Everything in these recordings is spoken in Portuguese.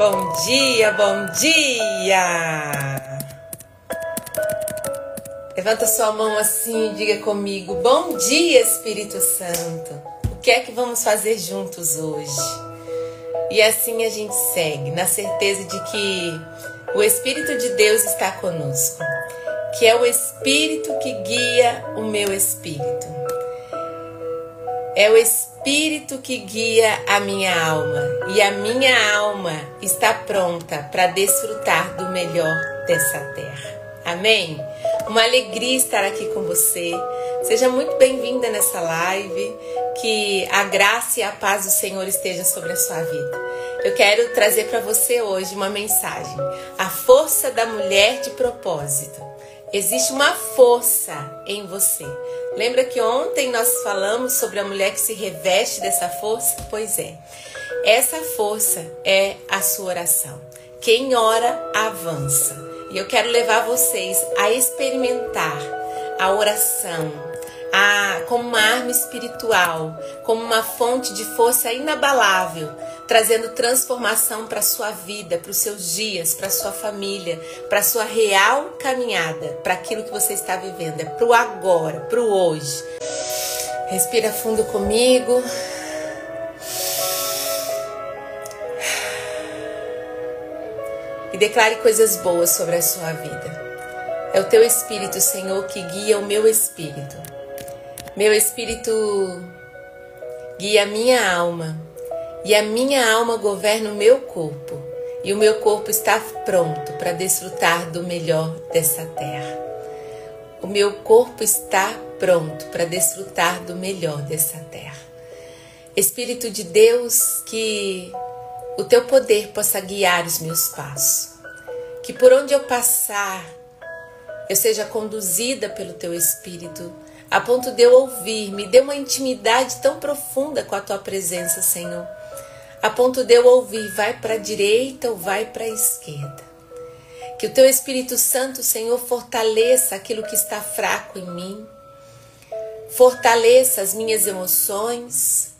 Bom dia, bom dia! Levanta sua mão assim e diga comigo: bom dia, Espírito Santo! O que é que vamos fazer juntos hoje? E assim a gente segue, na certeza de que o Espírito de Deus está conosco, que é o Espírito que guia o meu espírito. É o Espírito que guia a minha alma, e a minha alma está pronta para desfrutar do melhor dessa terra. Amém? Uma alegria estar aqui com você. Seja muito bem-vinda nessa live. Que a graça e a paz do Senhor esteja sobre a sua vida. Eu quero trazer para você hoje uma mensagem: a força da mulher de propósito. Existe uma força em você. Lembra que ontem nós falamos sobre a mulher que se reveste dessa força? Pois é, essa força é a sua oração. Quem ora, avança. E eu quero levar vocês a experimentar a oração como uma arma espiritual, como uma fonte de força inabalável, trazendo transformação para a sua vida, para os seus dias, para a sua família, para a sua real caminhada, para aquilo que você está vivendo, é para o agora, para o hoje. Respira fundo comigo. E declare coisas boas sobre a sua vida. É o teu Espírito, Senhor, que guia o meu espírito. Meu espírito guia a minha alma. E a minha alma governa o meu corpo. E o meu corpo está pronto para desfrutar do melhor dessa terra. O meu corpo está pronto para desfrutar do melhor dessa terra. Espírito de Deus, que o teu poder possa guiar os meus passos. Que por onde eu passar, eu seja conduzida pelo teu Espírito, a ponto de eu ouvir. Me dê uma intimidade tão profunda com a tua presença, Senhor, a ponto de eu ouvir: vai para a direita ou vai para a esquerda. Que o teu Espírito Santo, Senhor, fortaleça aquilo que está fraco em mim, fortaleça as minhas emoções,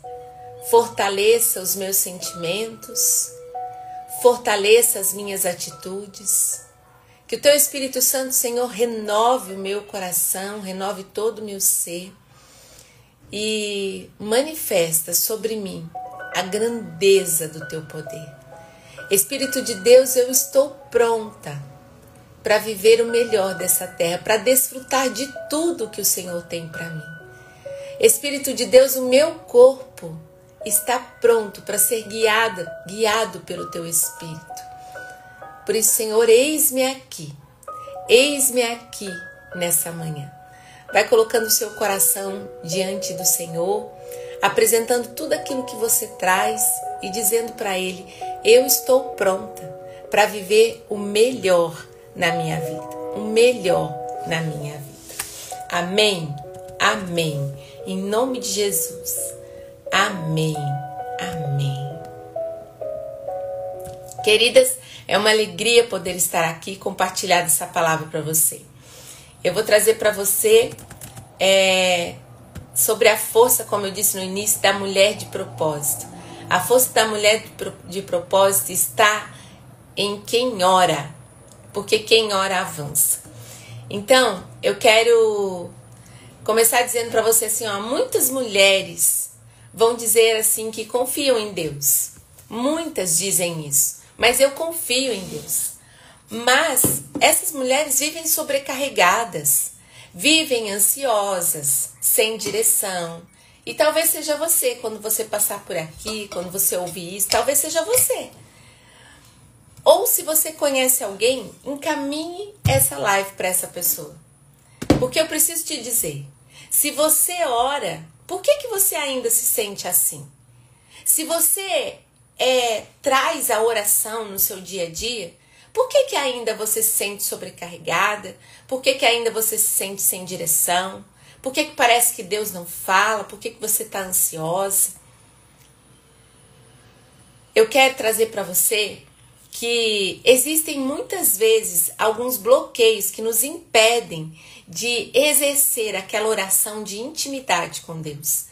fortaleça os meus sentimentos, fortaleça as minhas atitudes. Que o teu Espírito Santo, Senhor, renove o meu coração, renove todo o meu ser e manifesta sobre mim a grandeza do teu poder. Espírito de Deus, eu estou pronta para viver o melhor dessa terra, para desfrutar de tudo que o Senhor tem para mim. Espírito de Deus, o meu corpo está pronto para ser guiado pelo teu Espírito. Por isso, Senhor, eis-me aqui nessa manhã. Vai colocando o seu coração diante do Senhor, apresentando tudo aquilo que você traz e dizendo para Ele: eu estou pronta para viver o melhor na minha vida, o melhor na minha vida. Amém? Amém. Em nome de Jesus. Amém. Amém. Queridas, é uma alegria poder estar aqui e compartilhar essa palavra para você. Eu vou trazer para você sobre a força, como eu disse no início, da mulher de propósito. A força da mulher de propósito está em quem ora, porque quem ora avança. Então, eu quero começar dizendo para você assim, muitas mulheres vão dizer assim que confiam em Deus. Muitas dizem isso. Mas eu confio em Deus. Mas essas mulheres vivem sobrecarregadas, vivem ansiosas, sem direção. E talvez seja você, quando você passar por aqui, quando você ouvir isso, talvez seja você. Ou se você conhece alguém, encaminhe essa live para essa pessoa. Porque eu preciso te dizer, se você ora, por que você ainda se sente assim? Se você traz a oração no seu dia a dia, por que ainda você se sente sobrecarregada? Por que ainda você se sente sem direção? Por que parece que Deus não fala? Por que você está ansiosa? Eu quero trazer para você que existem muitas vezes alguns bloqueios que nos impedem de exercer aquela oração de intimidade com Deus.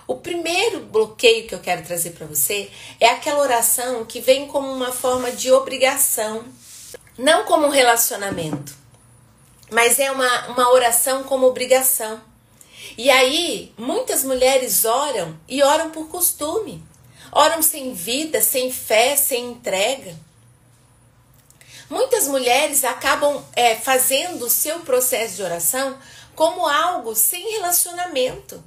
O primeiro bloqueio que eu quero trazer para você é aquela oração que vem como uma forma de obrigação, não como um relacionamento, mas é uma oração como obrigação. E aí, muitas mulheres oram e oram por costume, oram sem vida, sem fé, sem entrega. Muitas mulheres acabam fazendo o seu processo de oração como algo sem relacionamento.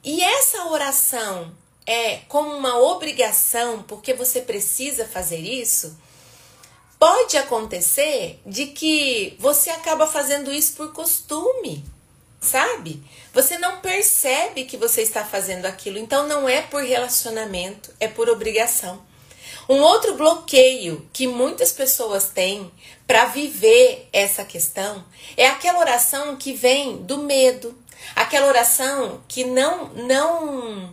E essa oração é como uma obrigação, porque você precisa fazer isso, pode acontecer de que você acaba fazendo isso por costume, sabe? Você não percebe que você está fazendo aquilo, então não é por relacionamento, é por obrigação. Um outro bloqueio que muitas pessoas têm para viver essa questão é aquela oração que vem do medo. Aquela oração que não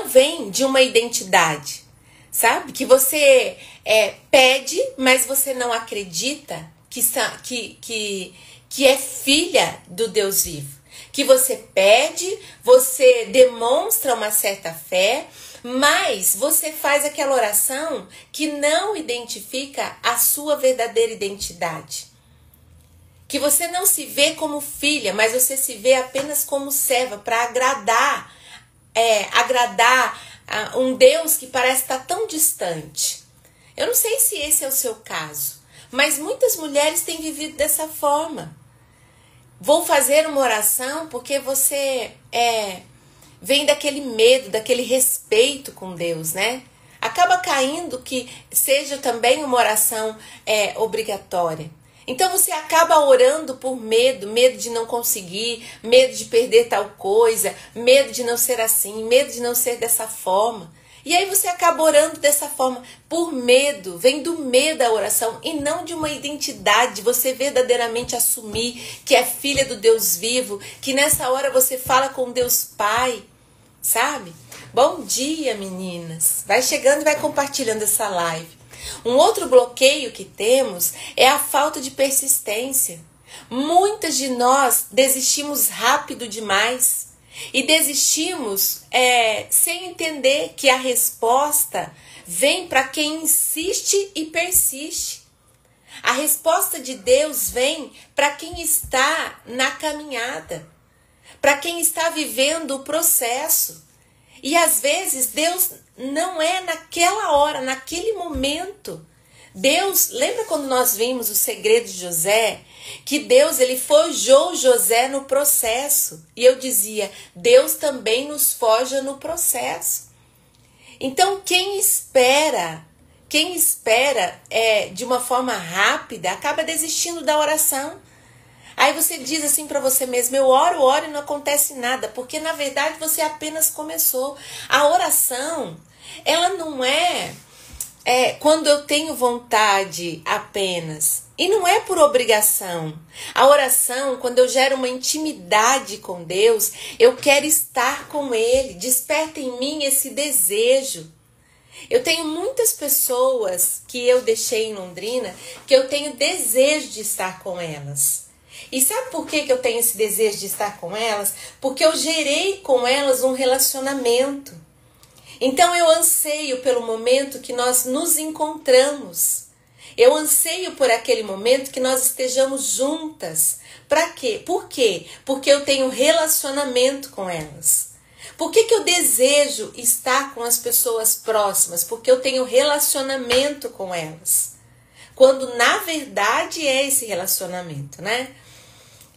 vem de uma identidade, sabe? Que você pede, mas você não acredita que é filha do Deus vivo. Que você pede, você demonstra uma certa fé, mas você faz aquela oração que não identifica a sua verdadeira identidade. Que você não se vê como filha, mas você se vê apenas como serva para agradar um Deus que parece estar tão distante. Eu não sei se esse é o seu caso, mas muitas mulheres têm vivido dessa forma. Vou fazer uma oração porque você vem daquele medo, daquele respeito com Deus, né? Acaba caindo que seja também uma oração obrigatória. Então você acaba orando por medo de não conseguir, medo de perder tal coisa, medo de não ser assim, medo de não ser dessa forma. E aí você acaba orando dessa forma, por medo, vem do medo a oração e não de uma identidade, de você verdadeiramente assumir que é filha do Deus vivo, que nessa hora você fala com Deus Pai, sabe? Bom dia, meninas! Vai chegando e vai compartilhando essa live. Um outro bloqueio que temos é a falta de persistência. Muitas de nós desistimos rápido demais e desistimos sem entender que a resposta vem para quem insiste e persiste. A resposta de Deus vem para quem está na caminhada, para quem está vivendo o processo. E às vezes Deus não é naquela hora, naquele momento. Deus, lembra quando nós vimos o segredo de José? Que Deus, ele forjou José no processo. E eu dizia, Deus também nos forja no processo. Então quem espera de uma forma rápida, acaba desistindo da oração. Aí você diz assim para você mesmo, eu oro e não acontece nada, porque na verdade você apenas começou. A oração, ela não é quando eu tenho vontade apenas, e não é por obrigação. A oração, quando eu gero uma intimidade com Deus, eu quero estar com Ele, desperta em mim esse desejo. Eu tenho muitas pessoas que eu deixei em Londrina, que eu tenho desejo de estar com elas. E sabe por que eu tenho esse desejo de estar com elas? Porque eu gerei com elas um relacionamento. Então eu anseio pelo momento que nós nos encontramos. Eu anseio por aquele momento que nós estejamos juntas. Para quê? Por quê? Porque eu tenho relacionamento com elas. Por que eu desejo estar com as pessoas próximas? Porque eu tenho relacionamento com elas. Quando na verdade é esse relacionamento, né?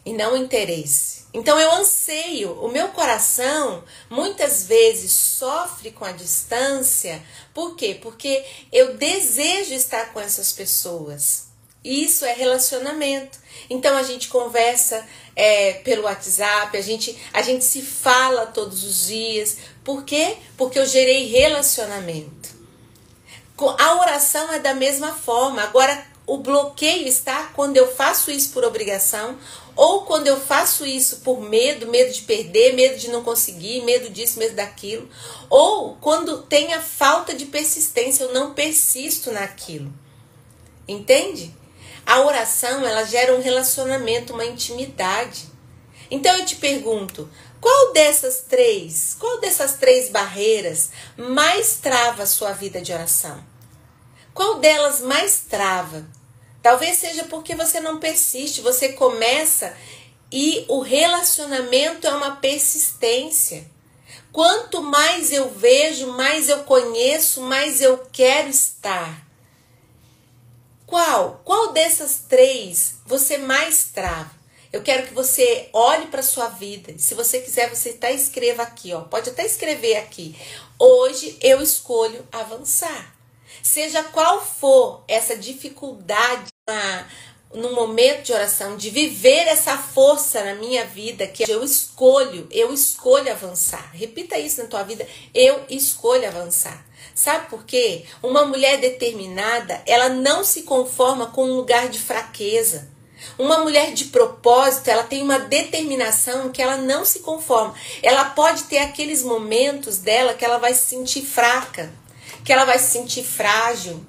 E não interesse. Então eu anseio, o meu coração muitas vezes sofre com a distância. Por quê? Porque eu desejo estar com essas pessoas. E isso é relacionamento. Então a gente conversa pelo WhatsApp, a gente se fala todos os dias. Por quê? Porque eu gerei relacionamento. A oração é da mesma forma. Agora o bloqueio está quando eu faço isso por obrigação, ou quando eu faço isso por medo de perder, medo de não conseguir, medo disso, medo daquilo, ou quando tem a falta de persistência, eu não persisto naquilo. Entende? A oração, ela gera um relacionamento, uma intimidade. Então eu te pergunto, Qual dessas três barreiras mais trava a sua vida de oração? Qual delas mais trava? Talvez seja porque você não persiste, você começa e o relacionamento é uma persistência. Quanto mais eu vejo, mais eu conheço, mais eu quero estar. Qual dessas três você mais trava? Eu quero que você olhe para a sua vida. Se você quiser, você escreva aqui, ó. Pode até escrever aqui. Hoje eu escolho avançar. Seja qual for essa dificuldade no momento de oração, de viver essa força na minha vida, que eu escolho avançar. Repita isso na tua vida, eu escolho avançar. Sabe por quê? Uma mulher determinada, ela não se conforma com um lugar de fraqueza. Uma mulher de propósito, ela tem uma determinação que ela não se conforma. Ela pode ter aqueles momentos dela que ela vai se sentir fraca, que ela vai se sentir frágil,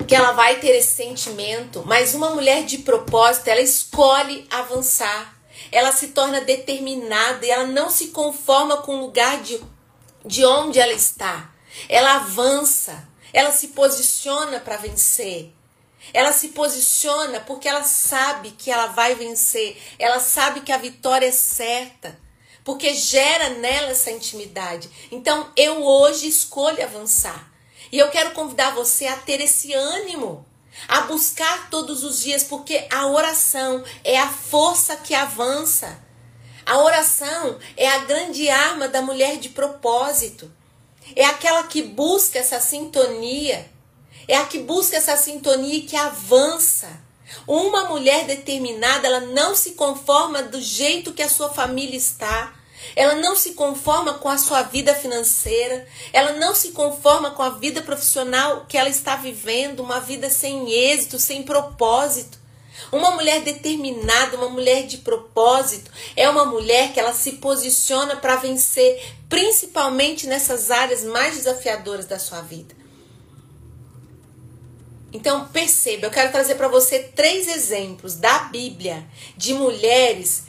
que ela vai ter esse sentimento, mas uma mulher de propósito, ela escolhe avançar, ela se torna determinada e ela não se conforma com o lugar de onde ela está. Ela avança, ela se posiciona para vencer, ela se posiciona porque ela sabe que ela vai vencer, ela sabe que a vitória é certa, porque gera nela essa intimidade. Então eu hoje escolho avançar. E eu quero convidar você a ter esse ânimo, a buscar todos os dias, porque a oração é a força que avança. A oração é a grande arma da mulher de propósito. É aquela que busca essa sintonia. É a que busca essa sintonia e que avança. Uma mulher determinada, ela não se conforma do jeito que a sua família está. Ela não se conforma com a sua vida financeira, ela não se conforma com a vida profissional que ela está vivendo, uma vida sem êxito, sem propósito. Uma mulher determinada, uma mulher de propósito, é uma mulher que ela se posiciona para vencer, principalmente nessas áreas mais desafiadoras da sua vida. Então perceba, eu quero trazer para você 3 exemplos da Bíblia de mulheres.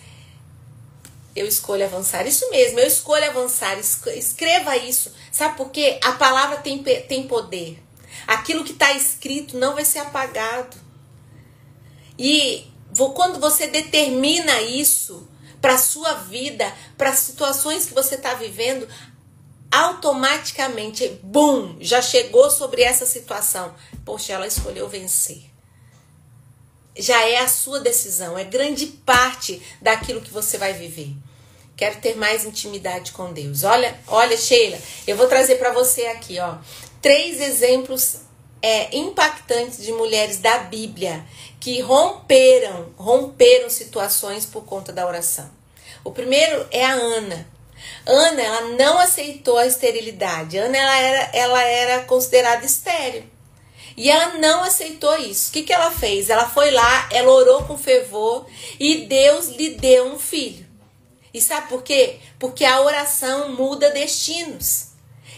Eu escolho avançar. Isso mesmo, eu escolho avançar. Escreva isso. Sabe por quê? A palavra tem poder. Aquilo que está escrito não vai ser apagado. E quando você determina isso para a sua vida, para as situações que você está vivendo, automaticamente, bum, já chegou sobre essa situação. Poxa, ela escolheu vencer. Já é a sua decisão, é grande parte daquilo que você vai viver. Quero ter mais intimidade com Deus. Olha, Sheila, eu vou trazer para você aqui, ó, 3 exemplos impactantes de mulheres da Bíblia que romperam situações por conta da oração. O primeiro é a Ana. Ana, ela não aceitou a esterilidade. Ana, ela era considerada estéril. E ela não aceitou isso. O que ela fez? Ela foi lá, ela orou com fervor e Deus lhe deu um filho. E sabe por quê? Porque a oração muda destinos.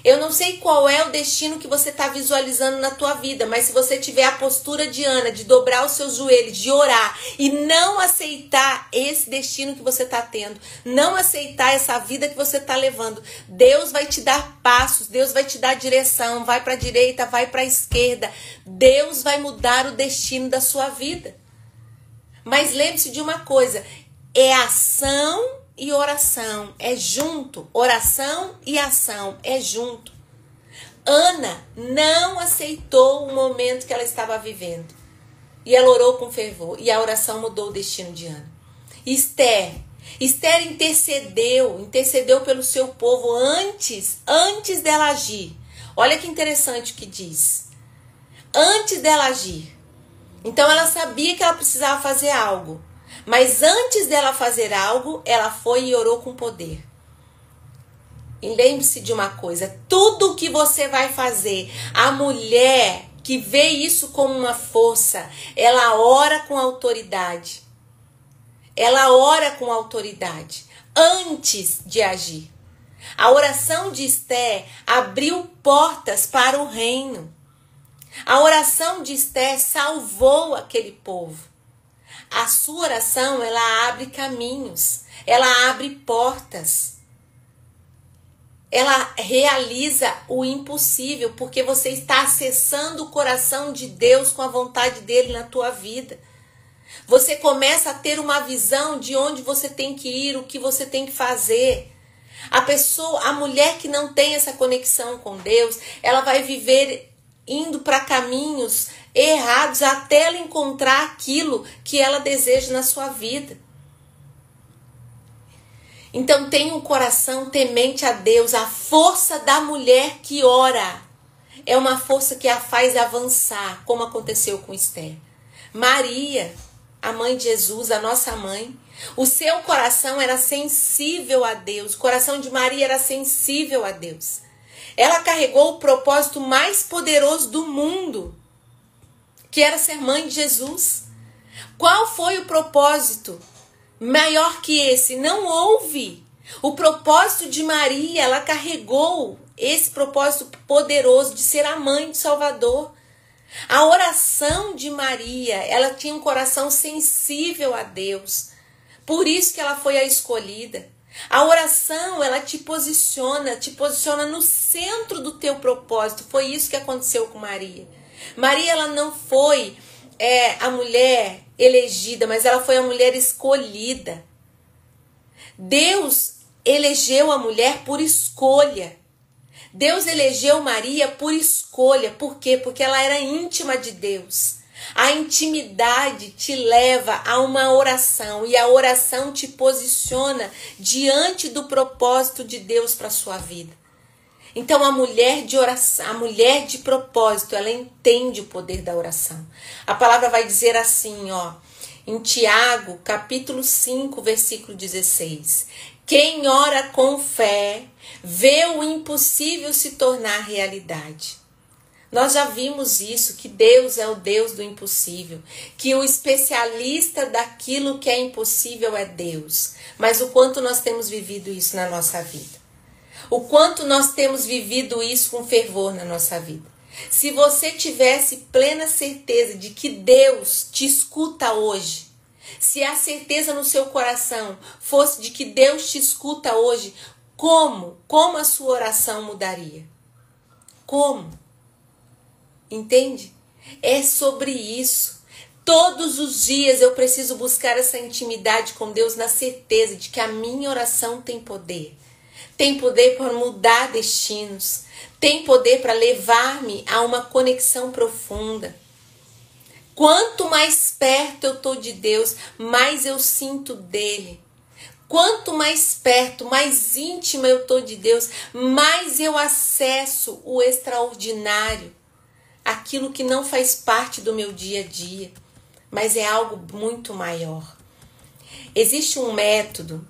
Eu não sei qual é o destino que você está visualizando na tua vida, mas se você tiver a postura de Ana, de dobrar os seus joelhos, de orar e não aceitar esse destino que você está tendo, não aceitar essa vida que você está levando, Deus vai te dar passos, Deus vai te dar direção, vai para a direita, vai para a esquerda, Deus vai mudar o destino da sua vida. Mas lembre-se de uma coisa, é ação e oração, é junto. Oração e ação, é junto. Ana não aceitou o momento que ela estava vivendo. E ela orou com fervor. E a oração mudou o destino de Ana. Esther intercedeu pelo seu povo antes dela agir. Olha que interessante o que diz. Antes dela agir. Então ela sabia que ela precisava fazer algo. Mas antes dela fazer algo, ela foi e orou com poder. E lembre-se de uma coisa, tudo que você vai fazer, a mulher que vê isso como uma força, ela ora com autoridade. Ela ora com autoridade antes de agir. A oração de Esther abriu portas para o reino. A oração de Esther salvou aquele povo. A sua oração, ela abre caminhos, ela abre portas. Ela realiza o impossível, porque você está acessando o coração de Deus com a vontade dele na tua vida. Você começa a ter uma visão de onde você tem que ir, o que você tem que fazer. A mulher que não tem essa conexão com Deus, ela vai viver indo para caminhos errados até ela encontrar aquilo que ela deseja na sua vida. Então tenha um coração temente a Deus. A força da mulher que ora é uma força que a faz avançar, como aconteceu com Esther. Maria, a mãe de Jesus, a nossa mãe, o seu coração era sensível a Deus. O coração de Maria era sensível a Deus. Ela carregou o propósito mais poderoso do mundo, que era ser mãe de Jesus. Qual foi o propósito maior que esse? Não houve. O propósito de Maria, ela carregou esse propósito poderoso de ser a mãe de Salvador. A oração de Maria, ela tinha um coração sensível a Deus. Por isso que ela foi a escolhida. A oração, ela te posiciona no centro do teu propósito. Foi isso que aconteceu com Maria. Maria, ela não foi a mulher elegida, mas ela foi a mulher escolhida. Deus elegeu a mulher por escolha. Deus elegeu Maria por escolha. Por quê? Porque ela era íntima de Deus. A intimidade te leva a uma oração e a oração te posiciona diante do propósito de Deus para a sua vida. Então a mulher de oração, a mulher de propósito, ela entende o poder da oração. A palavra vai dizer assim, em Tiago, capítulo 5, versículo 16. Quem ora com fé, vê o impossível se tornar realidade. Nós já vimos isso, que Deus é o Deus do impossível, que o especialista daquilo que é impossível é Deus. Mas o quanto nós temos vivido isso na nossa vida? O quanto nós temos vivido isso com fervor na nossa vida? Se você tivesse plena certeza de que Deus te escuta hoje, se a certeza no seu coração fosse de que Deus te escuta hoje, como a sua oração mudaria? Como? Entende? É sobre isso. Todos os dias eu preciso buscar essa intimidade com Deus na certeza de que a minha oração tem poder. Tem poder para mudar destinos. Tem poder para levar-me a uma conexão profunda. Quanto mais perto eu estou de Deus, mais eu sinto dele. Quanto mais perto, mais íntima eu estou de Deus, mais eu acesso o extraordinário. Aquilo que não faz parte do meu dia a dia, mas é algo muito maior. Existe um método,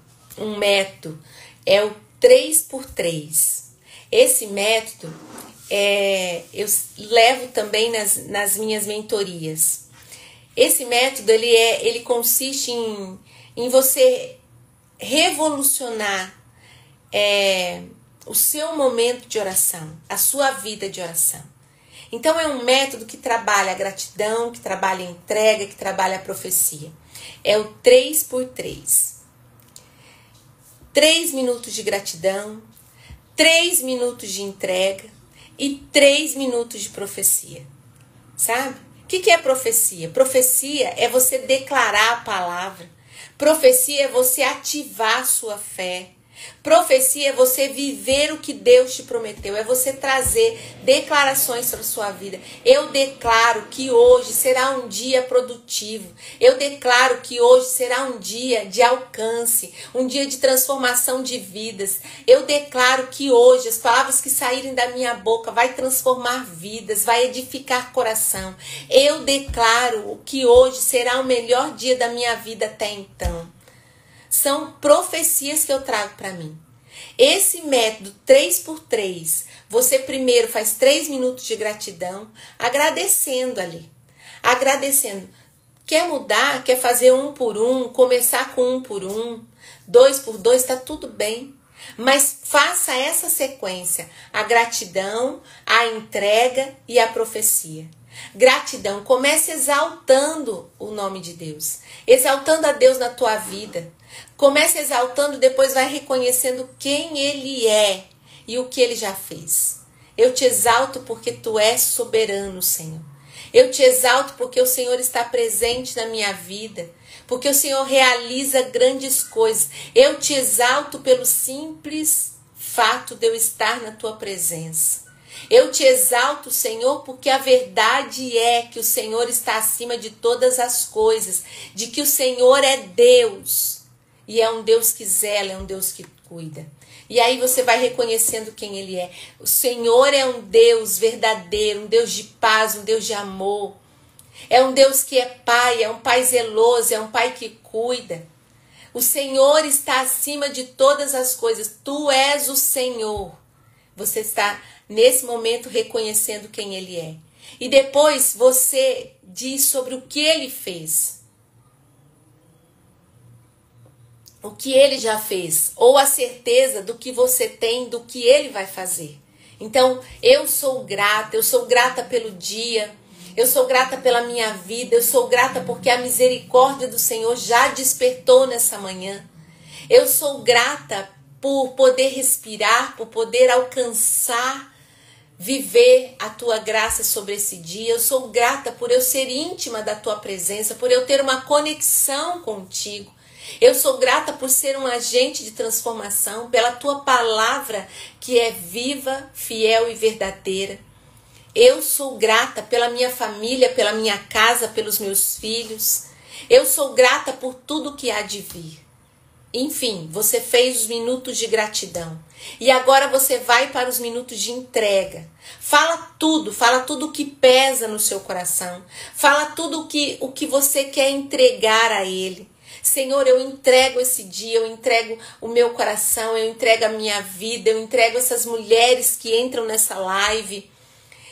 é o 3x3. Esse método eu levo também nas minhas mentorias. Esse método ele consiste em você revolucionar o seu momento de oração, a sua vida de oração. Então é um método que trabalha a gratidão, que trabalha a entrega, que trabalha a profecia. É o 3x3. 3 minutos de gratidão, 3 minutos de entrega e 3 minutos de profecia. Sabe? O que é profecia? Profecia é você declarar a palavra. Profecia é você ativar a sua fé. Profecia é você viver o que Deus te prometeu, é você trazer declarações sobre a sua vida. Eu declaro que hoje será um dia produtivo. Eu declaro que hoje será um dia de alcance, um dia de transformação de vidas. Eu declaro que hoje as palavras que saírem da minha boca vai transformar vidas, vai edificar coração. Eu declaro que hoje será o melhor dia da minha vida até então. São profecias que eu trago para mim. Esse método 3x3, você primeiro faz 3 minutos de gratidão, agradecendo ali. Agradecendo. Quer mudar? Quer fazer 1 por 1? Começar com 1 por 1? 2 por 2? Tá tudo bem. Mas faça essa sequência. A gratidão, a entrega e a profecia. Gratidão, comece exaltando o nome de Deus, exaltando a Deus na tua vida. Comece exaltando, depois vai reconhecendo quem Ele é e o que Ele já fez. Eu te exalto porque Tu és soberano, Senhor. Eu te exalto porque o Senhor está presente na minha vida, porque o Senhor realiza grandes coisas. Eu te exalto pelo simples fato de eu estar na Tua presença. Eu te exalto, Senhor, porque a verdade é que o Senhor está acima de todas as coisas, de que o Senhor é Deus, e é um Deus que zela, é um Deus que cuida. E aí você vai reconhecendo quem Ele é. O Senhor é um Deus verdadeiro, um Deus de paz, um Deus de amor. É um Deus que é Pai, é um Pai zeloso, é um Pai que cuida. O Senhor está acima de todas as coisas. Tu és o Senhor. Você está, nesse momento, reconhecendo quem Ele é. E depois você diz sobre o que Ele fez. O que Ele já fez. Ou a certeza do que você tem, do que Ele vai fazer. Então, eu sou grata pelo dia. Eu sou grata pela minha vida. Eu sou grata porque a misericórdia do Senhor já despertou nessa manhã. Eu sou grata por poder respirar, por poder alcançar, viver a Tua graça sobre esse dia. Eu sou grata por eu ser íntima da Tua presença, por eu ter uma conexão contigo. Eu sou grata por ser um agente de transformação, pela Tua palavra que é viva, fiel e verdadeira. Eu sou grata pela minha família, pela minha casa, pelos meus filhos. Eu sou grata por tudo que há de vir. Enfim, você fez os minutos de gratidão. E agora você vai para os minutos de entrega. Fala tudo que pesa no seu coração. Fala tudo o que você quer entregar a Ele. Senhor, eu entrego esse dia, eu entrego o meu coração, eu entrego a minha vida, eu entrego essas mulheres que entram nessa live.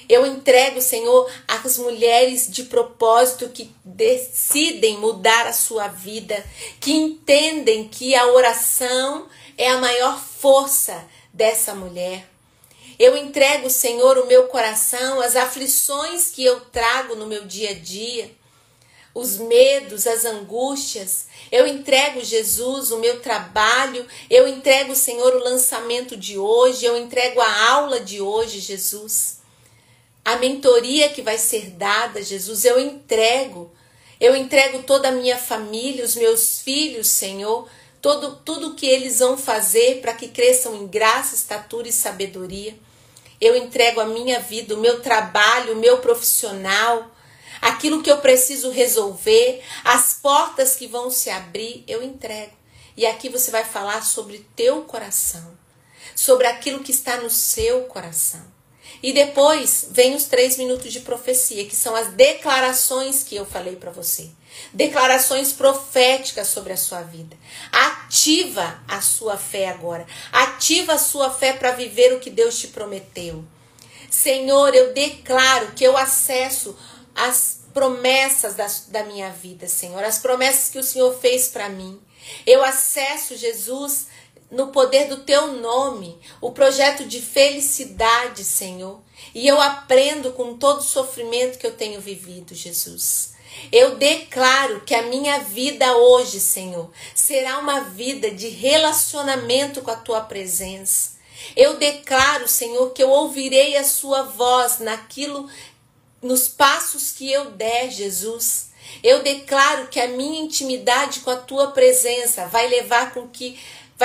Eu entrego, Senhor, as mulheres de propósito que decidem mudar a sua vida, que entendem que a oração é a maior força dessa mulher. Eu entrego, Senhor, o meu coração, as aflições que eu trago no meu dia a dia, os medos, as angústias. Eu entrego, Jesus, o meu trabalho. Eu entrego, Senhor, o lançamento de hoje. Eu entrego a aula de hoje, Jesus. A mentoria que vai ser dada, Jesus, eu entrego toda a minha família, os meus filhos, Senhor, tudo que eles vão fazer para que cresçam em graça, estatura e sabedoria. Eu entrego a minha vida, o meu trabalho, o meu profissional, aquilo que eu preciso resolver, as portas que vão se abrir, eu entrego. E aqui você vai falar sobre teu coração, sobre aquilo que está no seu coração. E depois vem os 3 minutos de profecia, que são as declarações que eu falei para você. Declarações proféticas sobre a sua vida. Ativa a sua fé agora. Ativa a sua fé para viver o que Deus te prometeu. Senhor, eu declaro que eu acesso as promessas da minha vida, Senhor. As promessas que o Senhor fez para mim. Eu acesso, Jesus, no poder do teu nome, o projeto de felicidade, Senhor. E eu aprendo com todo o sofrimento que eu tenho vivido, Jesus. Eu declaro que a minha vida hoje, Senhor, será uma vida de relacionamento com a tua presença. Eu declaro, Senhor, que eu ouvirei a sua voz nos passos que eu der, Jesus. Eu declaro que a minha intimidade com a tua presença vai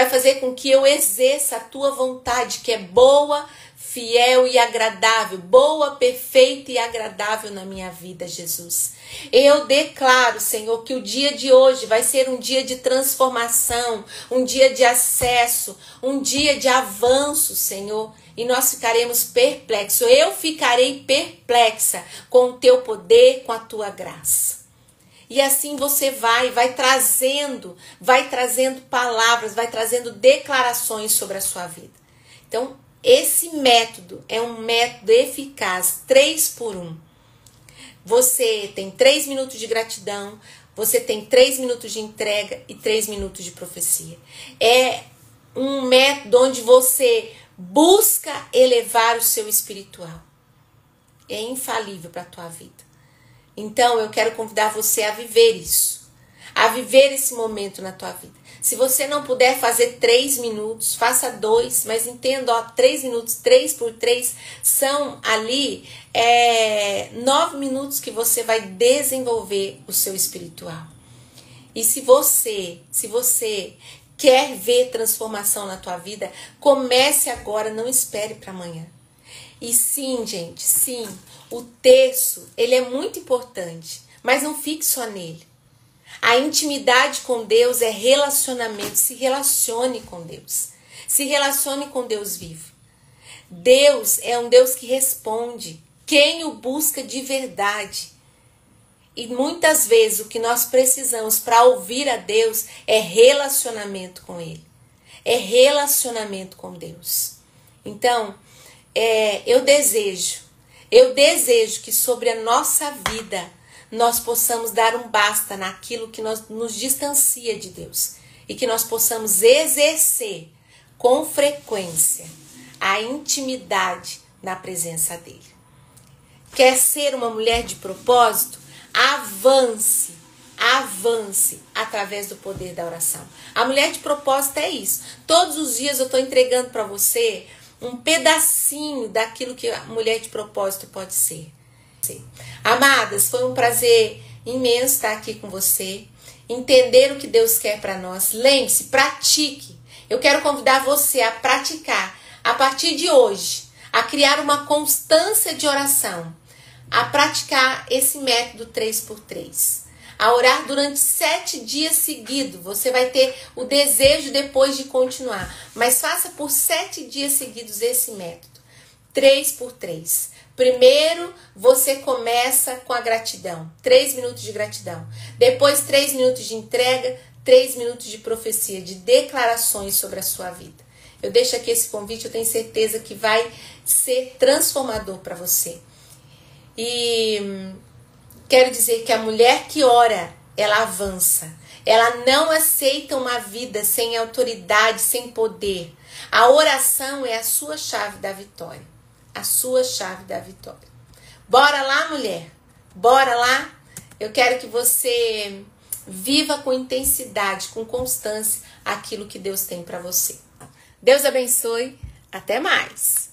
fazer com que eu exerça a tua vontade, que é boa, fiel e agradável, boa, perfeita e agradável na minha vida, Jesus. Eu declaro, Senhor, que o dia de hoje vai ser um dia de transformação, um dia de acesso, um dia de avanço, Senhor, e nós ficaremos perplexos. Eu ficarei perplexa com o teu poder, com a tua graça. E assim você vai trazendo palavras, vai trazendo declarações sobre a sua vida. Então, esse método é um método eficaz, 3 por 1. Você tem 3 minutos de gratidão, você tem 3 minutos de entrega e 3 minutos de profecia. É um método onde você busca elevar o seu espiritual. é infalível para a tua vida. Então eu quero convidar você a viver isso, a viver esse momento na tua vida. Se você não puder fazer 3 minutos, faça 2, mas entenda, 3 minutos, 3 por 3, são ali 9 minutos que você vai desenvolver o seu espiritual. E se você quer ver transformação na tua vida, comece agora, não espere para amanhã. E sim, gente, sim, o terço, ele é muito importante, mas não fique só nele. A intimidade com Deus é relacionamento. Se relacione com Deus. Se relacione com Deus vivo. Deus é um Deus que responde quem o busca de verdade. E muitas vezes o que nós precisamos para ouvir a Deus é relacionamento com Ele. É relacionamento com Deus. Então, eu desejo que sobre a nossa vida nós possamos dar um basta naquilo que nos distancia de Deus e que nós possamos exercer com frequência a intimidade na presença dele. Quer ser uma mulher de propósito? Avance através do poder da oração. A mulher de propósito é isso. Todos os dias eu estou entregando para você um pedacinho daquilo que a mulher de propósito pode ser. Amadas, foi um prazer imenso estar aqui com você, entender o que Deus quer para nós. Lembre-se, pratique. Eu quero convidar você a praticar, a partir de hoje, a criar uma constância de oração, a praticar esse método 3x3, a orar durante 7 dias seguidos. Você vai ter o desejo depois de continuar, mas faça por 7 dias seguidos esse método 3x3. Primeiro, você começa com a gratidão, 3 minutos de gratidão. Depois, 3 minutos de entrega, 3 minutos de profecia, de declarações sobre a sua vida. Eu deixo aqui esse convite, eu tenho certeza que vai ser transformador para você. E quero dizer que a mulher que ora, ela avança. Ela não aceita uma vida sem autoridade, sem poder. A oração é a sua chave da vitória. A sua chave da vitória. Bora lá, mulher? Bora lá? Eu quero que você viva com intensidade, com constância, aquilo que Deus tem para você. Deus abençoe. Até mais.